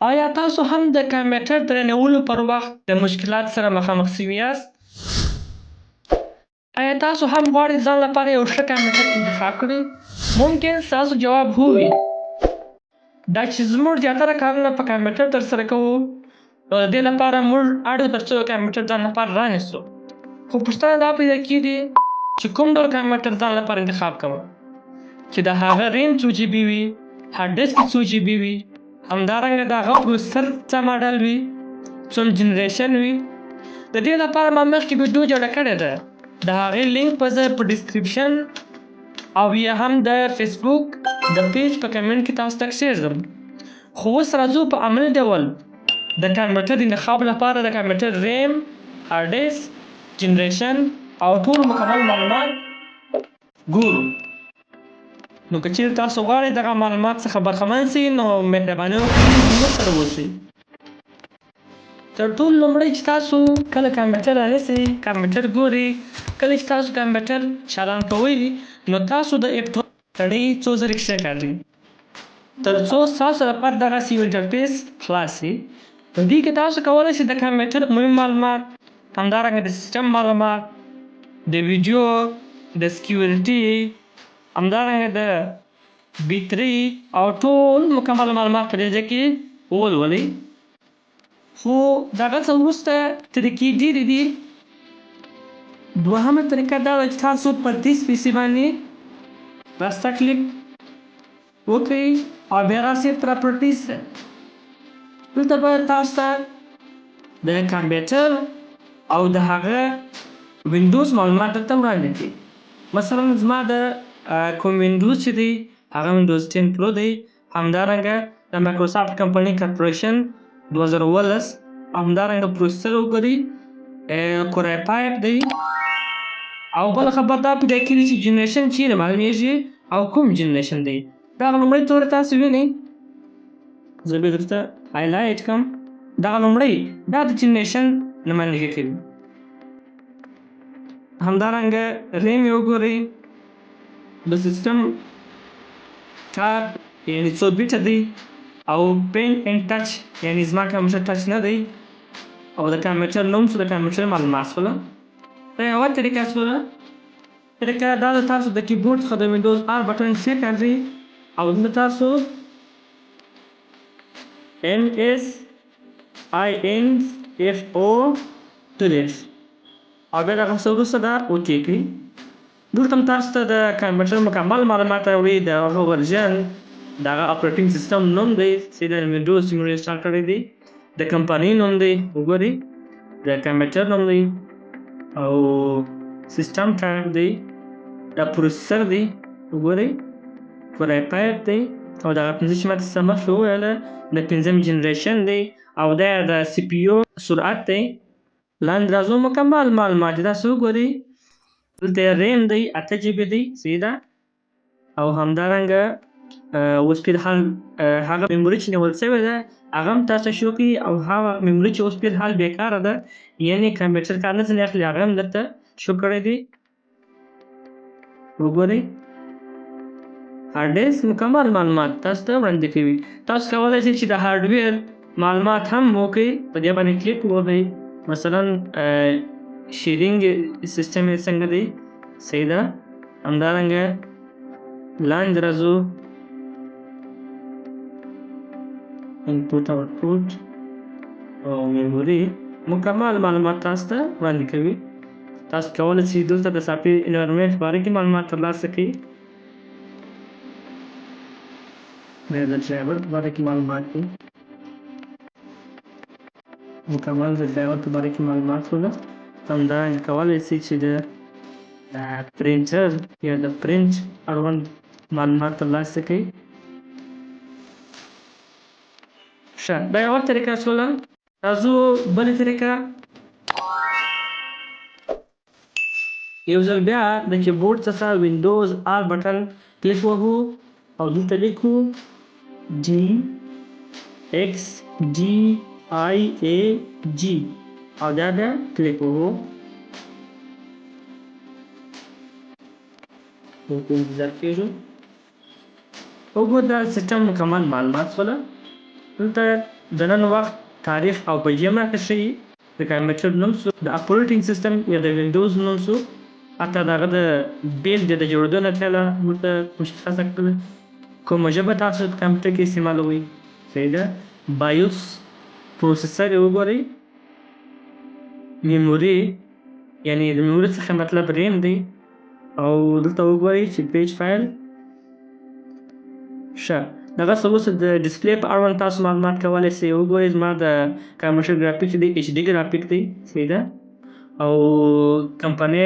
آیا تاسو هم د کمپیوټر درنولو پر وخت د مشکلات سره مخامخ سوي یاست؟ آیا تاسو هم غواړئ ځان لپاره یو ښه کمپیوټر انتخاب کړئ؟ ممکن ستاسو جواب هو وي. دا چې زموږ زیاتره کارونه په کمپیوټر ترسره کوو، نو د دې لپاره موږ اړ یو تر څو یو کمپیوټر ځان لپاره رانیسو. خو پوښتنه دا پیدا کېږي چې کوم ډول کمپیوټر ځان لپاره انتخاب کوم، چې د هغه ریم څو جی بي وي، هارډ ډسک څو جی بي وي، همدارنګه د هغه پروسیسر څه ماډل وي، څوم جنریشن وي. د دې لپاره ما مخکې ویډیو جوړه کړې ده، د هغې لینک به زه په ډسکریپشن او یا هم د فیسبوک د پیج په کمنټ کې تاسو ته کښېږدم. خو اوس راځو په عملي ډول د کمپیوټر انتخاب لپاره د کمپیوټر ریم، هارډ ډسک، جنریشن او ټول مکمل معلومات ګورو. نو که چیرې تاسو غواړئ دغه معلومات څخه برخمن سئ، نو مهرباني وکړئ زموږ سره اوسئ. تر ټولو لومړی چې تاسو کله کمپیوټر رانیسئ، کمپیوټر ګورئ، کله چې تاسو کمپیوټر چالان کوئ، نو تاسو د اپټون کړۍ څو ځلې کښېکاږئ تر څو ستاسو لپاره دغسې یو انټرفیس خلاص شي. په دې کې تاسو کولی شئ د کمپیوټر عمومي معلومات، همدارنګه د سیسټم معلومات، د ویډیو، د سکیورټي، همدارنګه د بیټرۍ او ټول مکمل معلومات په دې ځای کې ولولئ. خو د هغه څه وروسته طریقې ډېرې دي. دوهمه طریقه دا ده چې تاسو پر دې سپیسي باندې راسته کلیک وکړئ او بیا راسئ پراپرټیز ته. دلته به تاسو ته د کمپیوټر او د هغه وینډوز معلومات درته وړاندې کړي. مثلا زما د کوم وینډوز چې دی هغه وینډوز 10 پرو دی، همدارنګه د مایکروسافټ کمپنۍ کارپوریشن 2011، همدارنګه پروسیسر وګورئ کورای 5 دی. او بله خبر دا پیدا کېږي چې جنریشن چیرې معلومیږي او کوم جنریشن دی. دغه لومړی توری تاسو وینئ، زه بیا درته هایلایټ کړم. دغه لومړی دا د جنریشن نمایندګي کوي. همدارنګه ریم یې وګورئ، د سیسټم ټایپ یعنې څو بیټه دی، او پین اینډ ټچ یعنې زما کمپیوټر ټچ نه دی، او د کمپیوټر نوم څه د کمپیوټر معلومات شوله. دا یوه طریقه شوله. طریقه دا ده تاسو د کیبورډ څخه د وینډوز آر بټن کښېکاږئ او دلته تاسو NSINFO تلیږ او بیا د هغه څه وروسته دا اوکې کړئ. دلته هم تاسو ته د کمپیوټر مکمل معلومات راوړي، د هغه ورژن، د هغه اپریټینګ سیسټم نوم دی چې د وینډوز چې موږ انسټال کړی دی، د کمپنۍ نوم دی وګورئ، د کمپیوټر نوم دی او سیسټم ټایپ دی، دا پروسیسر دی وګورئ، کورای 5 دی، او دغه پنځه چې ماته څه مخکې وویله د پنځم جنریشن دی، او دا د سی پي یو سرعت دی. لاندې راځو مکمل معلومات دی، تاسو وګورئ دلته یې ریم دی 8 جی بي دی صحیح ده، او همدارنګه اوس فیلحال هغه میموري چې نیول شوې ده هغه هم تاسو شو کړئ، او هغه میموري چې اوس فیلحال بیکاره ده یعنې کمپیوټر کار نه ځینې اخلي هغه هم درته شو کړی دی وګورئ. هارډ ډسک مکمل معلومات تاسو ته وړاندې کوي. تاسو کولی شئ چې د هارډویر معلومات هم وکړئ، په دې باندې کلیک ووهئ. مثلا شیرینګ سیسټم یې څنګه دی صحیح ده. همدارنګه لاندې راځو انپوټ آوټپوټ او میموري مکمل معلومات تاسو ته وړاندې کوي. تاسو کولی شئ دلته د سافټویر انوایرمنټ په باره کې معلومات ترلاسه کړئ، د ډرایور په باره کې معلومات دي، مکمل د ډرایور په باره کې معلومات شوله. همدارنګه کولی شئ چې د پرینټر یا د پرنټ اړوند معلومات ترلاسه کړئ. ښه، دا یوه طریقه شوله. راځو بلې طریقه. یو ځل بیا د کیبورډ څخه وینډوز آر بټن کلیک وهو او دلته لیکو DXDIAG او بیا کلیک وهو. انتظار کېږو. وګورئ دا سیسټم مکمل معلومات شوله. دلته د نن وخت تاریخ او پیجې هم راته ښیي. د کمپیوټر نوم سو، د اپریټینګ سیسټم یا د وینډوز نوم سو، حتی د هغه د بیلډې د جوړېدو نتیجه ورته مشخصه کړله. کومه ژبه تاسو په کمپیوټر کې استعمالوئ؟ صحیح ده. بایوس پروسیسر یې وګورئ. میموري یعنې د میموري څخه مطلب ریم دی. او دلته وګورئ چې پیج فایل ښه دغسې اوس د ډسپلې په اړوند تاسو معلومات کولی شئ. وګورئ زما د کمپیوټر ګرافیک چې دی HD ګرافیک دی. صحیح ده. او کمپنۍ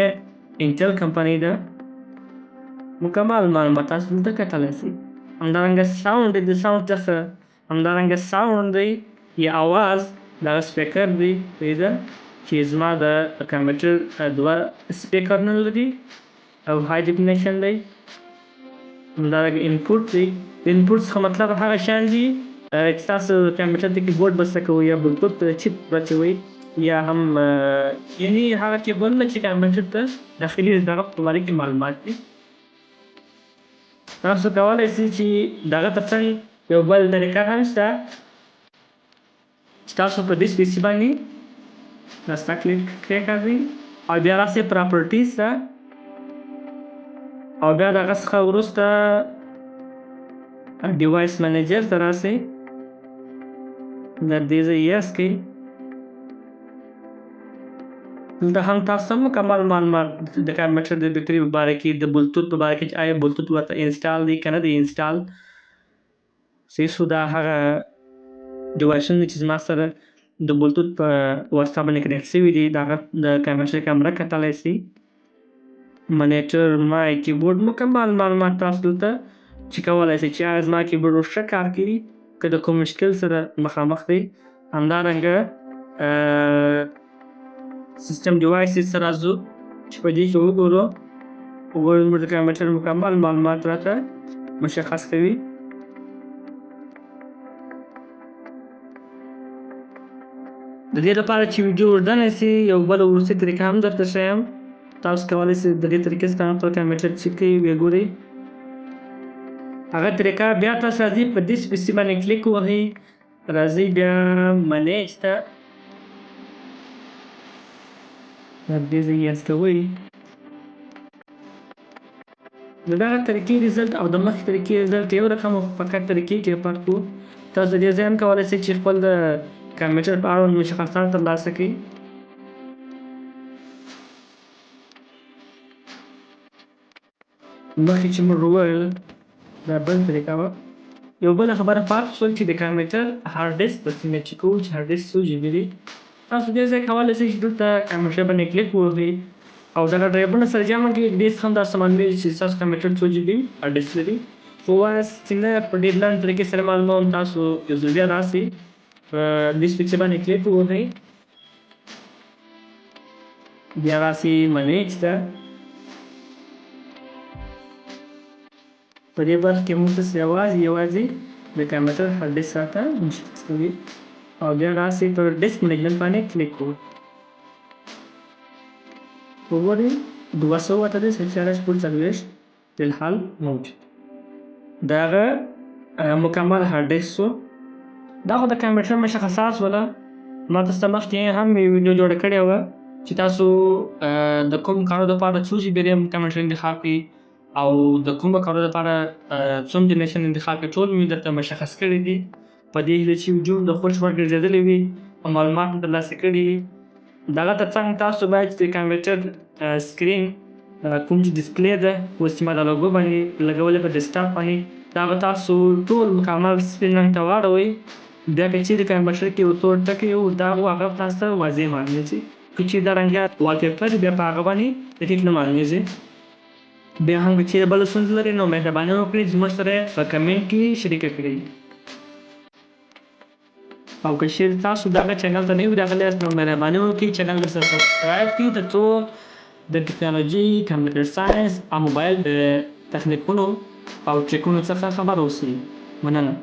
انټل کمپنۍ ده. مکمل معلومات تاسو دلته کتلی شئ. همدارنګه ساوند د ساوند څخه همدارنګه ساوند دی یا آواز دغه سپیکر دی. صحیح ده چې زما د کمپیوټر 2 سپیکرونه لري او های ډیفینیشن دی. همدارنګه انپوټ دی. د انپوټ څخه مطلب هغه شیان دي چې تاسو کمپیوټر ته کیبورډ بسته کوئ یا بلوتوث چیپ واچوئ یا هم یعنې هغه کیبلونه چې کمپیوټر ته داخلي دغه په باره کې معلومات دي. تاسو کولی شئ چې دغه تر څنګ یو بل طریقه هم شته چې تاسو په دې PC باندې راسته کلیک کېږدئ او بیا راسئ پراپرټیز ته او بیا د هغه څخه وروسته ډیوایس منیجر ته راسئ. د دې ځای یس کړئ. دلته هم تاسو ته مکمل معلومات د کمپیوټر د بیټرۍ په باره کې، د بلوتوث په باره کې چې آیا بلوتوث ورته انسټال دی که نه دی انسټال. صحیح شو. دا هغه ډیوایسونه چې زما سره د بلوتوث په واسطه باندې کنیکټ شوي دي د هغه د کمپیوټر کیمره کتلی شئ. منیټر، مایک، کیبورډ مکمل معلومات تاسو دلته چې کولی شئ چې آیا زما کیبورډ ښه کار کوي که د کوم مشکل سره مخامخ دی. همدارنګه سیسټم ډیوایسز ته راځو چې په دې کې وګورو زموږ د کمپیوټر مکمل معلومات راته مشخص کوي. د دې لپاره چې ویډیو اوږده نه شي یو بله وروستۍ طریقه هم درته ښیم. تاسو کولی شئ د دې طریقې څخه خپل کمپیوټر چیک کړئ ویې ګورئ. هغه طریقه بیا تاسو راځئ په دې PC باندې کلیک ووهئ. راځئ بیا منیج ته دې ځای یې استوئ. د دغه طریقې رزلټ او د مخکې طریقې رزلټ یو رقم او فقط طریقې کې فرق و. تاسو د دې ځای هم کولی شئ چې خپل د کمپیوټر په اړوند مشخصات ترلاسه کړئ. مخکې چې موږ وویل دا بل طریقه وه. یو بله خبره پاتې شول چې د کمپیوټر هارډ ډیسک به څنګه چک کوو چې هارډ ډیسک څو GB دی. تاسو دې ځای کولی شئ چې دلته کمپیوټر باندې کلیک ووهئ او دغه ډرایورونه سره جمع کړئ. دې څخه هم داسې معلومېږي چې ستاسو کمپیوټر څو GB هارډ ډیسک لري. خو څنګه په ډېر لنډ طریقې سره معلوموم. تاسو یو ځل بیا راسئ په دې PC باندې کلیک ووهئ. بیا راسئ منیج ته. په دې برخه کې موږ تاسو یوازې د کمپیوټر هارډ ډیسک راته مشخص کوي او بیا راسئ پر ډیسک منیجمنټ باندې کلیک کوئ. وګورئ 238.40 فلحال موجود. د هغه مکمل هارډ ډیسک شو. دا خو د کمپیوټر مشخصات شوله. ما تاسو ته مخکې هم ویډیو جوړه کړې وه چې تاسو د کوم کارو دپاره څو GB ریم کمپیوټر انتخاب کړئ او د کومو کارو دپاره څوم جنریشن انتخاب کړئ. ټول مې درته مشخص کړي دي په دې هیله چې ویډیو د خوښ وړ ګرځېدلې وي او معلومات مو ترلاسه کړي. دغه تر څنګ تاسو باید چې د کمپیوټر سکرین کوم چې ډسپلې ده اوس چې ما دا لوګو باندې لګولې په ډیسکټاپ باندې دا به تاسو ټول مکمل سکرین رنګ ته واړوئ. بیا که چیرې کمپیوټر کې یو تور ټکی و دا هغه تاسو ته واضح معلومېږي. که چیرې دا رنګیات والپیپر بیا په هغه باندې ټیک نه معلومېږي. بیا هم که چیرې بله ستونزه لرئ نو مهرباني وکړئ زموږ سره په کمنټ کې شریکه کړئ. او که چیرې تاسو دغه چینل ته نوي راغلي یاست نو مهرباني وکړئ چینل ورسره سبسکرایب کړئ تر څو د ټکنالوژي، کمپیوټر ساینس او موبایل د تخنیکونو او ټریکونو څخه خبر اوسئ. مننه.